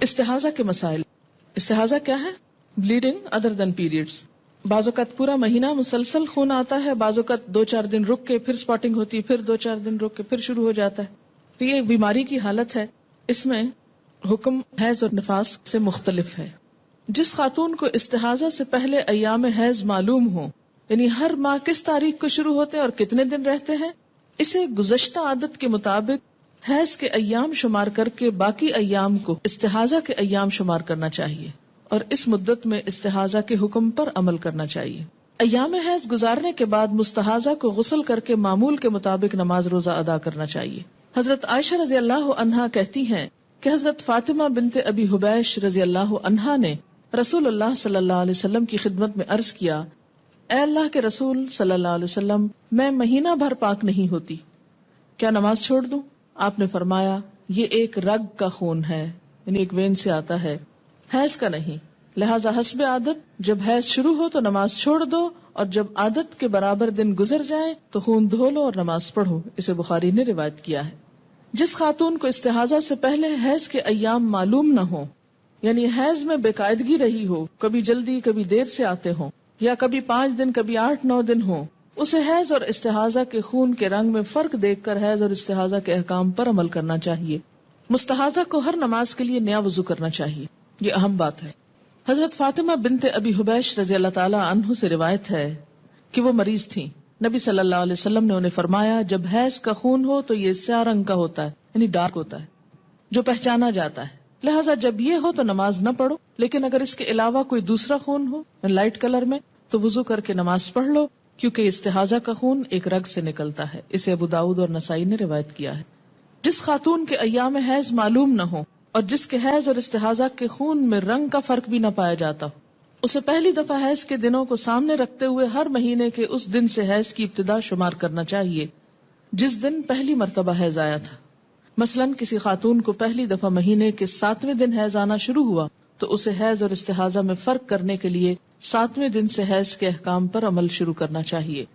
استحاضہ کے مسائل. استحاضہ کیا ہے؟ بلیڈنگ ادر دین پیریڈز. بعض اوقات پورا مہینہ مسلسل خون آتا ہے، بعض اوقات 2-4 دن رک کے پھر سپاٹنگ ہوتی ہے، پھر 2-4 دن رک کے پھر شروع ہو جاتا ہے. تو یہ ایک بیماری کی حالت ہے. اس میں حکم حیض اور نفاس سے مختلف ہے. جس خاتون کو استحاضہ سے پہلے ایام حیض معلوم ہو، یعنی ہر ماہ کس تاریخ کو شروع ہوتے ہیں اور کتنے دن رہتے ہیں، اسے گزشتہ عادت کے مطابق حیض کے ایام شمار کر کے باقی ایام کو استحاضہ کے ایام شمار کرنا چاہیے اور اس مدت میں استحاضہ کے حکم پر عمل کرنا چاہیے. ایام حیض گزارنے کے بعد مستحاضہ کو غسل کر کے معمول کے مطابق نماز روزہ ادا کرنا چاہیے. حضرت عائشہ رضی اللہ عنہا کہتی ہیں کہ حضرت فاطمہ بنت ابی حبیش رضی اللہ عنہا نے رسول اللہ صلی اللہ علیہ وسلم کی خدمت میں عرض کیا، اے اللہ کے رسول صلی اللہ علیہ وسلم، میں مہینہ بھر پاک نہیں ہوتی، کیا نماز چھوڑ دوں؟ آپ نے فرمایا، یہ ایک رگ کا خون ہے، یعنی ایک وین سے آتا ہے، حیض کا نہیں، لہذا حسب عادت جب حیض شروع ہو تو نماز چھوڑ دو، اور جب عادت کے برابر دن گزر جائیں تو خون دھو لو اور نماز پڑھو. اسے بخاری نے روایت کیا ہے. جس خاتون کو استحاضہ سے پہلے حیض کے ایام معلوم نہ ہو، یعنی حیض میں بے قاعدگی رہی ہو، کبھی جلدی کبھی دیر سے آتے ہوں، یا کبھی 5 دن کبھی 8-9 دن ہو، اسے حیض اور استحاضہ کے خون کے رنگ میں فرق دیکھ کر حیض اور استحاضہ کے احکام پر عمل کرنا چاہیے. مستحاضہ کو ہر نماز کے لیے نیا وضو کرنا چاہیے، یہ اہم بات ہے. حضرت فاطمہ بنت ابی حبیش رضی اللہ تعالی عنہ سے روایت ہے کہ وہ مریض تھیں. نبی صلی اللہ علیہ وسلم نے انہیں فرمایا، جب حیض کا خون ہو تو یہ سیاہ رنگ کا ہوتا ہے، یعنی ڈارک ہوتا ہے، جو پہچانا جاتا ہے، لہٰذا جب یہ ہو تو نماز نہ پڑھو، لیکن اگر اس کے علاوہ کوئی دوسرا خون ہو لائٹ کلر میں تو وضو کر کے نماز پڑھ لو، کیونکہ استحاضہ کا خون ایک رگ سے نکلتا ہے. اسے ابو داؤد اور نسائی نے روایت کیا ہے. جس خاتون کے ایام حیض معلوم نہ ہو اور جس کے حیض اور استحاضہ کے خون میں رنگ کا فرق بھی نہ پایا جاتا ہو، اسے پہلی دفعہ حیض کے دنوں کو سامنے رکھتے ہوئے ہر مہینے کے اس دن سے حیض کی ابتدا شمار کرنا چاہیے جس دن پہلی مرتبہ حیض آیا تھا. مثلاً کسی خاتون کو پہلی دفعہ مہینے کے 7ویں دن حیض آنا شروع ہوا تو اسے حیض اور استحاضہ میں فرق کرنے کے لیے 7ویں دن سے حیض کے احکام پر عمل شروع کرنا چاہیے.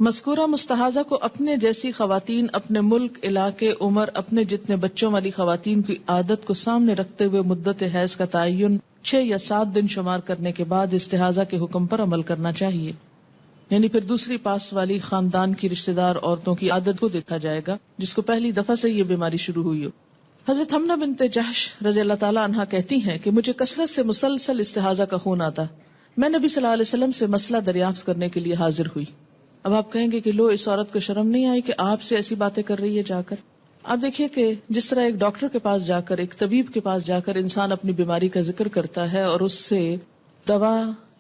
مذکورہ مستحاضہ کو اپنے جیسی خواتین، اپنے ملک، علاقے، عمر، اپنے جتنے بچوں والی خواتین کی عادت کو سامنے رکھتے ہوئے مدت حیض کا تعین 6 یا 7 دن شمار کرنے کے بعد استحاضہ کے حکم پر عمل کرنا چاہیے. یعنی پھر دوسری پاس والی خاندان کی رشتہ دار عورتوں کی عادت کو دیکھا جائے گا جس کو پہلی دفعہ سے یہ بیماری شروع ہوئی ہو. حضرت حمنہ بنت جحش رضی اللہ تعالی عنہا کہتی ہیں کہ مجھے کثرت سے مسلسل استحاضہ کا خون آتا. میں نبی صلی اللہ علیہ وسلم سے مسئلہ دریافت کرنے کے لیے حاضر ہوئی. اب آپ کہیں گے کہ لو، اس عورت کو شرم نہیں آئی کہ آپ سے ایسی باتیں کر رہی ہے جا کر؟ آپ دیکھیے کہ جس طرح ایک ڈاکٹر کے پاس جا کر، ایک طبیب کے پاس جا کر انسان اپنی بیماری کا ذکر کرتا ہے اور اس سے دوا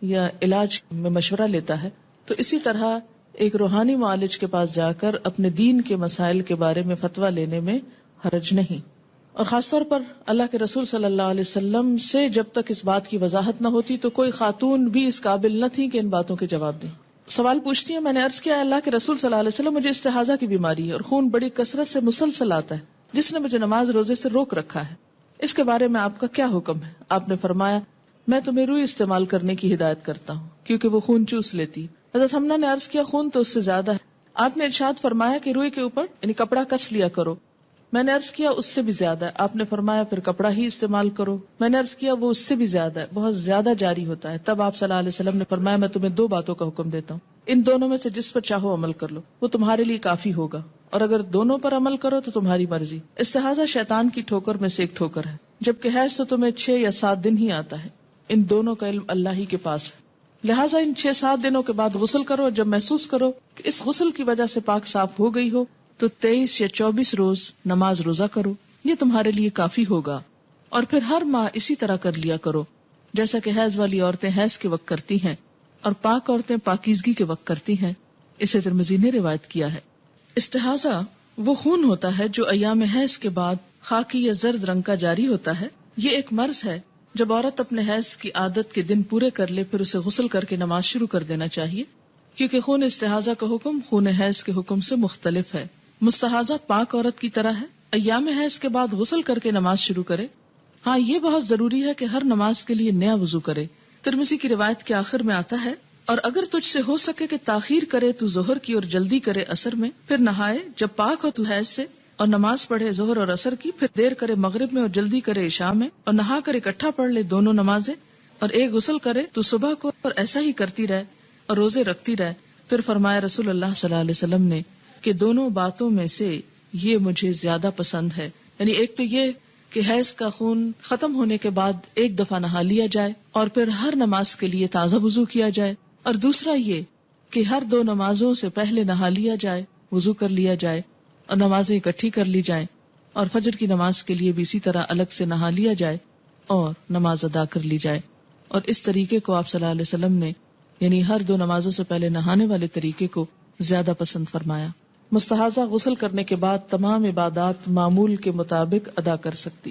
یا علاج میں مشورہ لیتا ہے، تو اسی طرح ایک روحانی معالج کے پاس جا کر اپنے دین کے مسائل کے بارے میں فتویٰ لینے میں حرج نہیں. اور خاص طور پر اللہ کے رسول صلی اللہ علیہ وسلم سے جب تک اس بات کی وضاحت نہ ہوتی تو کوئی خاتون بھی اس قابل نہ تھی کہ ان باتوں کے جواب دیں. سوال پوچھتی ہے، میں نے عرض کیا اللہ کے رسول صلی اللہ علیہ وسلم، مجھے استحاضہ کی بیماری ہے اور خون بڑی کثرت سے مسلسل آتا ہے جس نے مجھے نماز روزے سے روک رکھا ہے، اس کے بارے میں آپ کا کیا حکم ہے؟ آپ نے فرمایا، میں تمہیں روئی استعمال کرنے کی ہدایت کرتا ہوں کیونکہ وہ خون چوس لیتی. حضرت حمنہ نے عرض کیا، خون تو اس سے زیادہ ہے. آپ نے ارشاد فرمایا کہ روئی کے اوپر یعنی کپڑا کس لیا کرو. میں نے عرض کیا اس سے بھی زیادہ ہے. آپ نے فرمایا پھر کپڑا ہی استعمال کرو. میں نے عرض کیا وہ اس سے بھی زیادہ ہے، بہت زیادہ جاری ہوتا ہے. تب آپ صلی اللہ علیہ وسلم نے فرمایا میں تمہیں 2 باتوں کا حکم دیتا ہوں، ان دونوں میں سے جس پر چاہو عمل کر لو، وہ تمہارے لیے کافی ہوگا، اور اگر دونوں پر عمل کرو تو تمہاری مرضی. استحاضہ شیطان کی ٹھوکر میں سے ایک ٹھوکر ہے، جبکہ حیض تو تمہیں 6 یا 7 دن ہی آتا ہے. ان دونوں کا علم اللہ ہی کے پاس ہے، لہٰذا ان 6-7 دنوں کے بعد غسل کرو، اور جب محسوس کرو کہ اس غسل کی وجہ سے پاک صاف ہو گئی ہو تو 23 یا 24 روز نماز روزہ کرو، یہ تمہارے لیے کافی ہوگا. اور پھر ہر ماہ اسی طرح کر لیا کرو جیسا کہ حیض والی عورتیں حیض کے وقت کرتی ہیں اور پاک عورتیں پاکیزگی کے وقت کرتی ہیں. اسے ترمذی نے روایت کیا ہے. استحاضہ وہ خون ہوتا ہے جو ایام حیض کے بعد خاکی یا زرد رنگ کا جاری ہوتا ہے. یہ ایک مرض ہے. جب عورت اپنے حیض کی عادت کے دن پورے کر لے پھر اسے غسل کر کے نماز شروع کر دینا چاہیے، کیونکہ خون استحاضہ کا حکم خون حیض کے حکم سے مختلف ہے. مستحاضہ پاک عورت کی طرح ہے، ایام حیض کے بعد غسل کر کے نماز شروع کرے. ہاں یہ بہت ضروری ہے کہ ہر نماز کے لیے نیا وضو کرے. ترمذی کی روایت کے آخر میں آتا ہے، اور اگر تجھ سے ہو سکے کہ تاخیر کرے تو ظہر کی اور جلدی کرے عصر میں، پھر نہائے جب پاک ہو تو حیض سے، اور نماز پڑھے ظہر اور عصر کی، پھر دیر کرے مغرب میں اور جلدی کرے عشاء میں، اور نہا کر اکٹھا پڑھ لے دونوں نمازیں، اور ایک غسل کرے تو صبح کو، اور ایسا ہی کرتی رہے اور روزے رکھتی رہے۔ پھر فرمایا رسول اللہ صلی اللہ علیہ وسلم نے کہ دونوں باتوں میں سے یہ مجھے زیادہ پسند ہے، یعنی ایک تو یہ کہ حیض کا خون ختم ہونے کے بعد ایک دفعہ نہا لیا جائے اور پھر ہر نماز کے لیے تازہ وضو کیا جائے، اور دوسرا یہ کہ ہر دو نمازوں سے پہلے نہا لیا جائے، وضو کر لیا جائے اور نمازیں اکٹھی کر لی جائیں، اور فجر کی نماز کے لیے بھی اسی طرح الگ سے نہا لیا جائے اور نماز ادا کر لی جائے۔ اور اس طریقے کو آپ صلی اللہ علیہ وسلم نے یعنی ہر دو نمازوں سے پہلے نہانے والے طریقے کو زیادہ پسند فرمایا۔ مستحاضہ غسل کرنے کے بعد تمام عبادات معمول کے مطابق ادا کر سکتی۔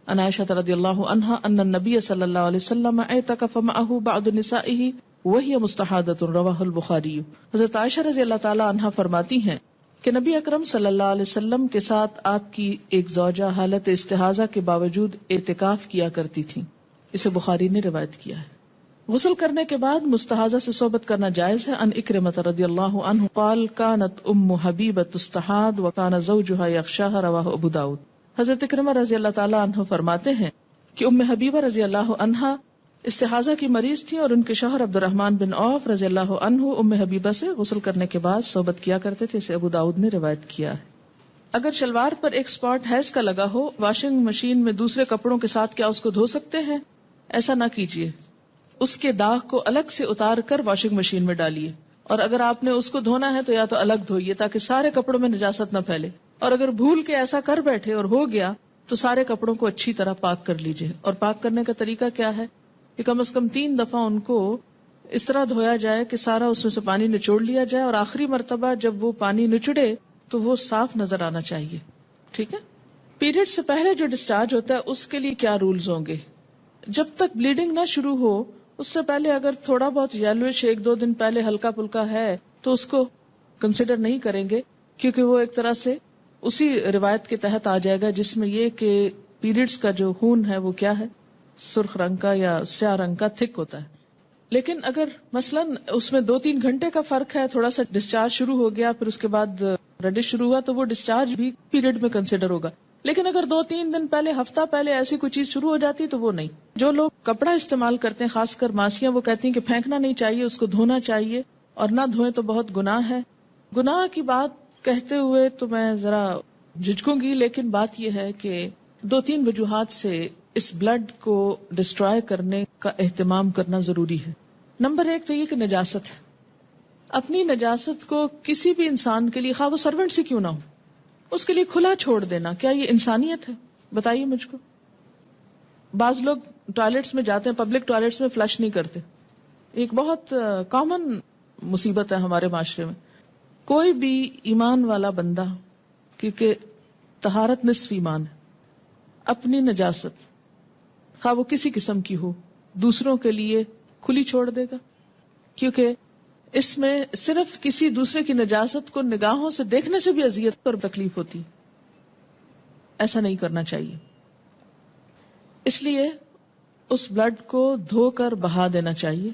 عن عائشہ رضی اللہ عنہا ان النبی صلی اللہ علیہ وسلم اعتکف معه بعض نسائه وهي مستحاضة رواہ البخاری۔ حضرت عائشہ رضی اللہ تعالی عنہا فرماتی ہیں کہ نبی اکرم صلی اللہ علیہ وسلم کے ساتھ آپ کی ایک زوجہ حالت استحاضہ کے باوجود اعتکاف کیا کرتی تھی، اسے بخاری نے روایت کیا ہے۔ غسل کرنے کے بعد مستحاضہ سے صحبت کرنا جائز ہے۔ ان اکرمۃ رضی اللہ عنہ قال كانت ام حبیبہ تستحاض وكان زوجها يغشاها رواہ ابو داؤد۔ حضرت اکرمہ رضی اللہ تعالی عنہ فرماتے ہیں کہ ام حبیبہ رضی اللہ عنہا استحاضہ کی مریض تھی اور ان کے شوہر عبد الرحمن بن عوف رضی اللہ عنہ ام حبیبہ سے غسل کرنے کے بعد صحبت کیا کرتے تھے، اسے ابو داؤد نے روایت کیا ہے۔ اگر شلوار پر ایک سپاٹ حیض کا لگا ہو، واشنگ مشین میں دوسرے کپڑوں کے ساتھ کیا اس کو دھو سکتے ہیں؟ ایسا نہ کیجیے، اس کے داغ کو الگ سے اتار کر واشنگ مشین میں ڈالیے، اور اگر آپ نے اس کو دھونا ہے تو یا تو الگ دھوئیے تاکہ سارے کپڑوں میں نجاست نہ پھیلے، اور اگر بھول کے ایسا کر بیٹھے اور ہو گیا تو سارے کپڑوں کو اچھی طرح پاک کر لیجیے۔ اور پاک کرنے کا طریقہ کیا ہے کہ کم از کم 3 دفعہ ان کو اس طرح دھویا جائے کہ سارا اس میں سے پانی نچوڑ لیا جائے، اور آخری مرتبہ جب وہ پانی نچڑے تو وہ صاف نظر آنا چاہیے۔ ٹھیک ہے۔ پیریڈ سے پہلے جو ڈسچارج ہوتا ہے اس کے لیے کیا رولز ہوں گے؟ جب تک بلیڈنگ نہ شروع ہو اس سے پہلے اگر تھوڑا بہت یلوش 1-2 دن پہلے ہلکا پھلکا ہے تو اس کو کنسیڈر نہیں کریں گے، کیونکہ وہ ایک طرح سے اسی روایت کے تحت آ جائے گا جس میں یہ کہ پیریڈز کا جو خون ہے وہ کیا ہے، سرخ رنگ کا یا سیاہ رنگ کا تھک ہوتا ہے۔ لیکن اگر مثلاً اس میں 2-3 گھنٹے کا فرق ہے، تھوڑا سا ڈسچارج شروع ہو گیا پھر اس کے بعد ریڈش شروع ہوا تو وہ ڈسچارج بھی پیریڈ میں کنسیڈر ہوگا۔ لیکن اگر 2-3 دن پہلے، ہفتہ پہلے ایسی کوئی چیز شروع ہو جاتی تو وہ نہیں۔ جو لوگ کپڑا استعمال کرتے ہیں خاص کر ماسیاں، وہ کہتی ہیں کہ پھینکنا نہیں چاہیے، اس کو دھونا چاہیے، اور نہ دھوئیں تو بہت گناہ ہے۔ گناہ کی بات کہتے ہوئے تو میں ذرا جھجکوں گی، لیکن بات یہ ہے کہ 2-3 وجوہات سے اس بلڈ کو ڈسٹرائے کرنے کا اہتمام کرنا ضروری ہے۔ نمبر 1 تو یہ کہ نجاست ہے۔ اپنی نجاست کو کسی بھی انسان کے لیے، خواہ وہ سرونٹ سے کیوں نہ ہو، اس کے لیے کھلا چھوڑ دینا، کیا یہ انسانیت ہے؟ بتائیے مجھ کو۔ بعض لوگ ٹوائلٹس میں جاتے ہیں، پبلک ٹوائلٹس میں فلش نہیں کرتے، ایک بہت کامن مصیبت ہے ہمارے معاشرے میں۔ کوئی بھی ایمان والا بندہ، کیونکہ طہارت نصف ایمان ہے، اپنی نجاست خواہ وہ کسی قسم کی ہو دوسروں کے لیے کھلی چھوڑ دے گا، کیونکہ اس میں صرف کسی دوسرے کی نجاست کو نگاہوں سے دیکھنے سے بھی اذیت اور تکلیف ہوتی، ایسا نہیں کرنا چاہیے۔ اس لیے اس بلڈ کو دھو کر بہا دینا چاہیے،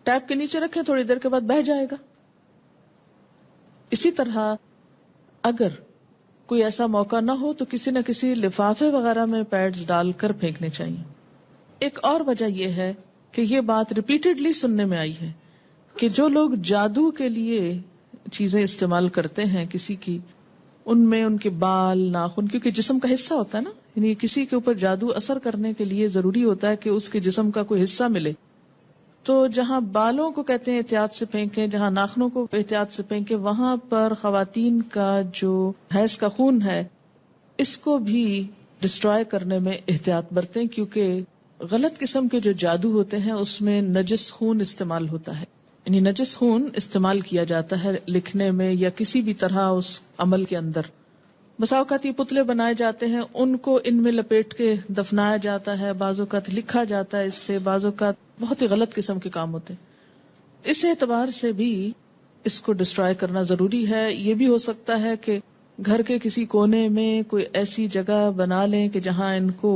ٹیپ کے نیچے رکھیں، تھوڑی دیر کے بعد بہہ جائے گا۔ اسی طرح اگر کوئی ایسا موقع نہ ہو تو کسی نہ کسی لفافے وغیرہ میں پیڈز ڈال کر پھینکنے چاہیے۔ ایک اور وجہ یہ ہے کہ یہ بات ریپیٹڈلی سننے میں آئی ہے کہ جو لوگ جادو کے لیے چیزیں استعمال کرتے ہیں کسی کی، ان میں ان کے بال، ناخن، کیونکہ جسم کا حصہ ہوتا ہے نا، یعنی کسی کے اوپر جادو اثر کرنے کے لیے ضروری ہوتا ہے کہ اس کے جسم کا کوئی حصہ ملے۔ تو جہاں بالوں کو کہتے ہیں احتیاط سے پھینکیں، جہاں ناخنوں کو احتیاط سے پھینکیں، وہاں پر خواتین کا جو حیض کا خون ہے اس کو بھی ڈسٹرائے کرنے میں احتیاط برتیں، کیونکہ غلط قسم کے جو جادو ہوتے ہیں اس میں نجس خون استعمال ہوتا ہے، یعنی نجس خون استعمال کیا جاتا ہے لکھنے میں یا کسی بھی طرح اس عمل کے اندر۔ بسا اوقات یہ پتلے بنائے جاتے ہیں، ان کو ان میں لپیٹ کے دفنایا جاتا ہے، بعض اوقات لکھا جاتا ہے اس سے، بعض اوقات بہت ہی غلط قسم کے کام ہوتے ہیں۔ اس اعتبار سے بھی اس کو ڈسٹرائے کرنا ضروری ہے۔ یہ بھی ہو سکتا ہے کہ گھر کے کسی کونے میں کوئی ایسی جگہ بنا لیں کہ جہاں ان کو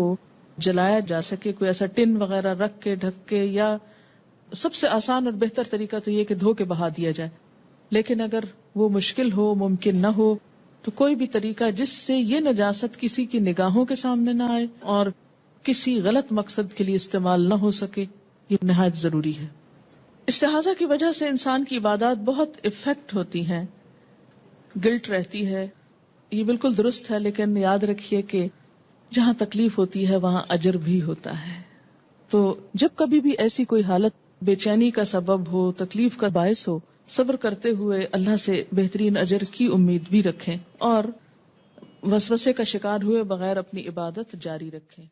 جلایا جا سکے، کوئی ایسا ٹن وغیرہ رکھ کے ڈھک کے، یا سب سے آسان اور بہتر طریقہ تو یہ کہ دھو کے بہا دیا جائے۔ لیکن اگر وہ مشکل ہو، ممکن نہ ہو، تو کوئی بھی طریقہ جس سے یہ نجاست کسی کی نگاہوں کے سامنے نہ آئے اور کسی غلط مقصد کے لیے استعمال نہ ہو سکے، یہ نہایت ضروری ہے۔ استحاضہ کی وجہ سے انسان کی عبادات بہت افیکٹ ہوتی ہیں، گلٹ رہتی ہے، یہ بالکل درست ہے، لیکن یاد رکھیے کہ جہاں تکلیف ہوتی ہے وہاں اجر بھی ہوتا ہے۔ تو جب کبھی بھی ایسی کوئی حالت بے چینی کا سبب ہو، تکلیف کا باعث ہو، صبر کرتے ہوئے اللہ سے بہترین اجر کی امید بھی رکھیں اور وسوسے کا شکار ہوئے بغیر اپنی عبادت جاری رکھیں۔